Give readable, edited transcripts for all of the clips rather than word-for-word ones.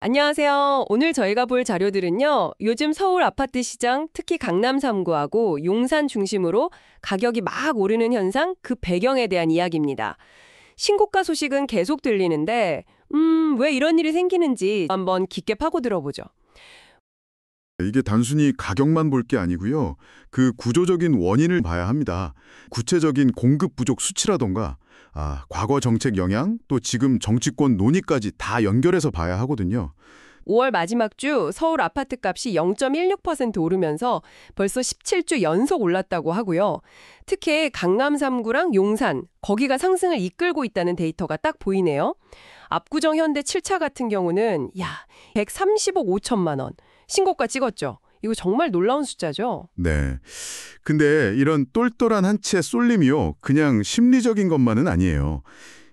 안녕하세요. 오늘 저희가 볼 자료들은요. 요즘 서울 아파트 시장, 특히 강남 3구하고 용산 중심으로 가격이 막 오르는 현상, 그 배경에 대한 이야기입니다. 신고가 소식은 계속 들리는데, 왜 이런 일이 생기는지 한번 깊게 파고 들어보죠. 이게 단순히 가격만 볼 게 아니고요. 그 구조적인 원인을 봐야 합니다. 구체적인 공급 부족 수치라던가, 과거 정책 영향, 또 지금 정치권 논의까지 다 연결해서 봐야 하거든요. 5월 마지막 주 서울 아파트 값이 0.16% 오르면서 벌써 17주 연속 올랐다고 하고요. 특히 강남 3구랑 용산, 거기가 상승을 이끌고 있다는 데이터가 딱 보이네요. 압구정 현대 7차 같은 경우는 130억 5천만 원, 신고가 찍었죠. 이거 정말 놀라운 숫자죠. 네. 근데 이런 똘똘한 한 채 쏠림이요. 그냥 심리적인 것만은 아니에요.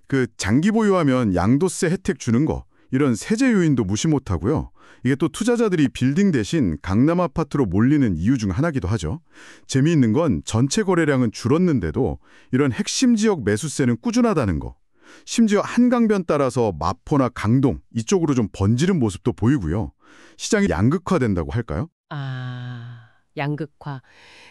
그 장기 보유하면 양도세 혜택 주는 거, 이런 세제 요인도 무시 못하고요. 이게 또 투자자들이 빌딩 대신 강남 아파트로 몰리는 이유 중 하나기도 하죠. 재미있는 건 전체 거래량은 줄었는데도 이런 핵심 지역 매수세는 꾸준하다는 거. 심지어 한강변 따라서 마포나 강동 이쪽으로 좀 번지는 모습도 보이고요. 시장이 양극화된다고 할까요? 양극화.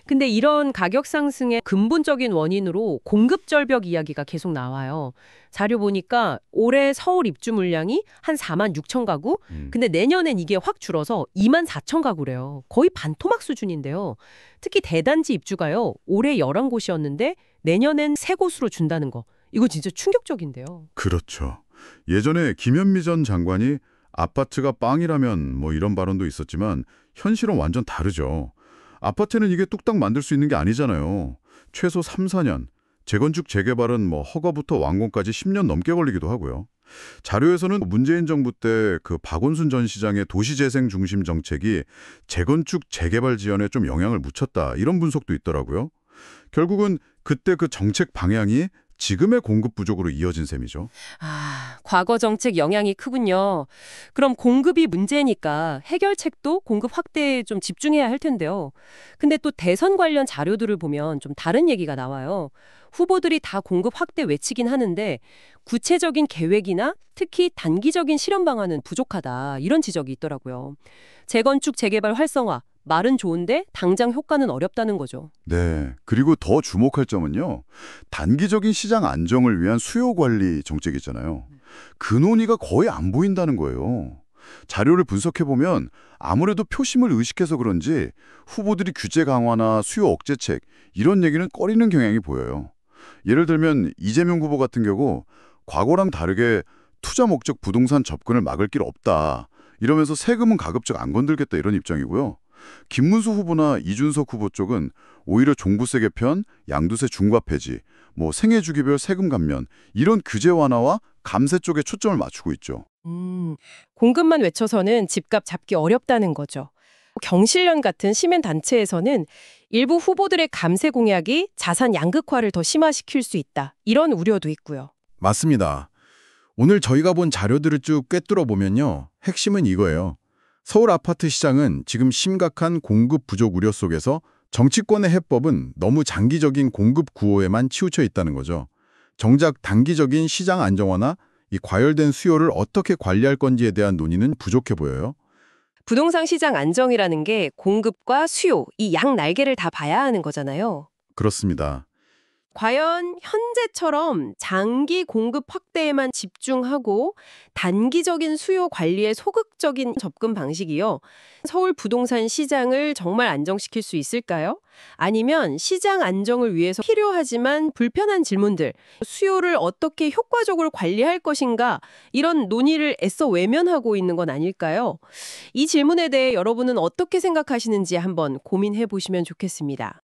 근데 이런 가격 상승의 근본적인 원인으로 공급 절벽 이야기가 계속 나와요. 자료 보니까 올해 서울 입주 물량이 한 4만 6천 가구? 근데 내년엔 이게 확 줄어서 2만 4천 가구래요. 거의 반토막 수준인데요. 특히 대단지 입주가요. 올해 11곳이었는데 내년엔 3곳으로 준다는 거. 이거 진짜 충격적인데요. 그렇죠. 예전에 김현미 전 장관이 아파트가 빵이라면 뭐 이런 발언도 있었지만 현실은 완전 다르죠. 아파트는 이게 뚝딱 만들 수 있는 게 아니잖아요. 최소 3, 4년, 재건축 재개발은 뭐 허가부터 완공까지 10년 넘게 걸리기도 하고요. 자료에서는 문재인 정부 때 그 박원순 전 시장의 도시재생 중심 정책이 재건축 재개발 지연에 좀 영향을 미쳤다 이런 분석도 있더라고요. 결국은 그때 그 정책 방향이 지금의 공급 부족으로 이어진 셈이죠. 과거 정책 영향이 크군요. 그럼 공급이 문제니까 해결책도 공급 확대에 좀 집중해야 할 텐데요. 근데 또 대선 관련 자료들을 보면 좀 다른 얘기가 나와요. 후보들이 다 공급 확대 외치긴 하는데 구체적인 계획이나 특히 단기적인 실현 방안은 부족하다. 이런 지적이 있더라고요. 재건축 재개발 활성화, 말은 좋은데 당장 효과는 어렵다는 거죠. 네. 그리고 더 주목할 점은요. 단기적인 시장 안정을 위한 수요 관리 정책이잖아요. 그 논의가 거의 안 보인다는 거예요. 자료를 분석해보면 아무래도 표심을 의식해서 그런지 후보들이 규제 강화나 수요 억제책 이런 얘기는 꺼리는 경향이 보여요. 예를 들면 이재명 후보 같은 경우 과거랑 다르게 투자 목적 부동산 접근을 막을 길 없다. 이러면서 세금은 가급적 안 건들겠다 이런 입장이고요. 김문수 후보나 이준석 후보 쪽은 오히려 종부세 개편, 양도세 중과 폐지, 뭐 생애주기별 세금 감면 이런 규제 완화와 감세 쪽에 초점을 맞추고 있죠. 공급만 외쳐서는 집값 잡기 어렵다는 거죠. 경실련 같은 시민단체에서는 일부 후보들의 감세 공약이 자산 양극화를 더 심화시킬 수 있다. 이런 우려도 있고요. 맞습니다. 오늘 저희가 본 자료들을 쭉 꿰뚫어 보면요. 핵심은 이거예요. 서울 아파트 시장은 지금 심각한 공급 부족 우려 속에서 정치권의 해법은 너무 장기적인 공급 구호에만 치우쳐 있다는 거죠. 정작 단기적인 시장 안정화나 이 과열된 수요를 어떻게 관리할 건지에 대한 논의는 부족해 보여요. 부동산 시장 안정이라는 게 공급과 수요, 이 양 날개를 다 봐야 하는 거잖아요. 그렇습니다. 과연 현재처럼 장기 공급 확대에만 집중하고 단기적인 수요 관리에 소극적인 접근 방식이요. 서울 부동산 시장을 정말 안정시킬 수 있을까요? 아니면 시장 안정을 위해서 필요하지만 불편한 질문들, 수요를 어떻게 효과적으로 관리할 것인가 이런 논의를 애써 외면하고 있는 건 아닐까요? 이 질문에 대해 여러분은 어떻게 생각하시는지 한번 고민해 보시면 좋겠습니다.